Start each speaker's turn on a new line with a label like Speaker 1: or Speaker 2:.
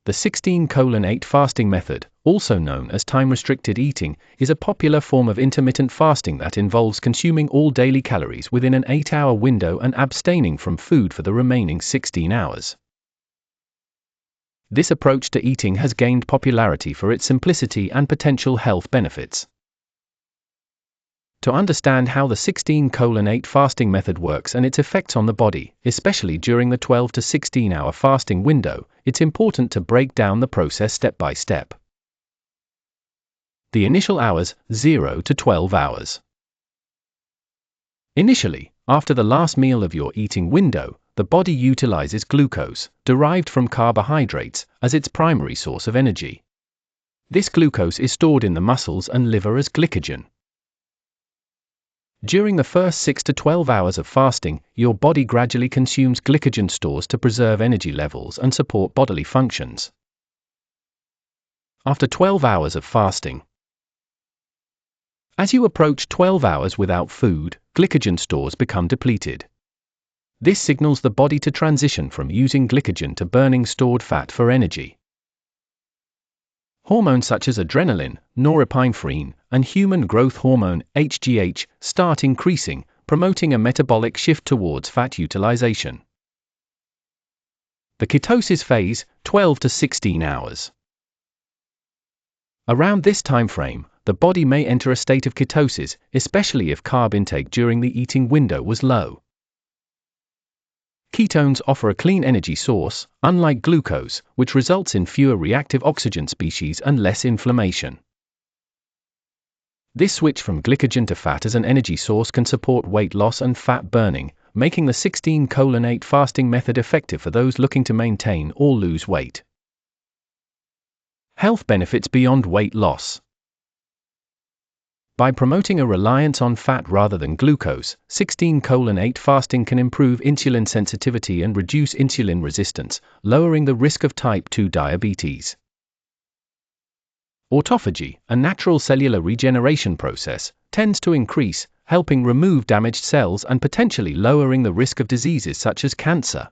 Speaker 1: The 16:8 fasting method, also known as time-restricted eating, is a popular form of intermittent fasting that involves consuming all daily calories within an 8-hour window and abstaining from food for the remaining 16 hours. This approach to eating has gained popularity for its simplicity and potential health benefits. To understand how the 16:8 fasting method works and its effects on the body, especially during the 12 to 16-hour fasting window, it's important to break down the process step by step. The initial hours, 0 to 12 hours. Initially, after the last meal of your eating window, the body utilizes glucose, derived from carbohydrates, as its primary source of energy. This glucose is stored in the muscles and liver as glycogen. During the first 6 to 12 hours of fasting, your body gradually consumes glycogen stores to preserve energy levels and support bodily functions. After 12 hours of fasting. As you approach 12 hours without food, glycogen stores become depleted. This signals the body to transition from using glycogen to burning stored fat for energy. Hormones such as adrenaline, norepinephrine, and human growth hormone, HGH, start increasing, promoting a metabolic shift towards fat utilization. The ketosis phase, 12 to 16 hours. Around this time frame, the body may enter a state of ketosis, especially if carb intake during the eating window was low. Ketones offer a clean energy source, unlike glucose, which results in fewer reactive oxygen species and less inflammation. This switch from glycogen to fat as an energy source can support weight loss and fat burning, making the 16:8 fasting method effective for those looking to maintain or lose weight. Health benefits beyond weight loss. By promoting a reliance on fat rather than glucose, 16:8 fasting can improve insulin sensitivity and reduce insulin resistance, lowering the risk of type 2 diabetes. Autophagy, a natural cellular regeneration process, tends to increase, helping remove damaged cells and potentially lowering the risk of diseases such as cancer.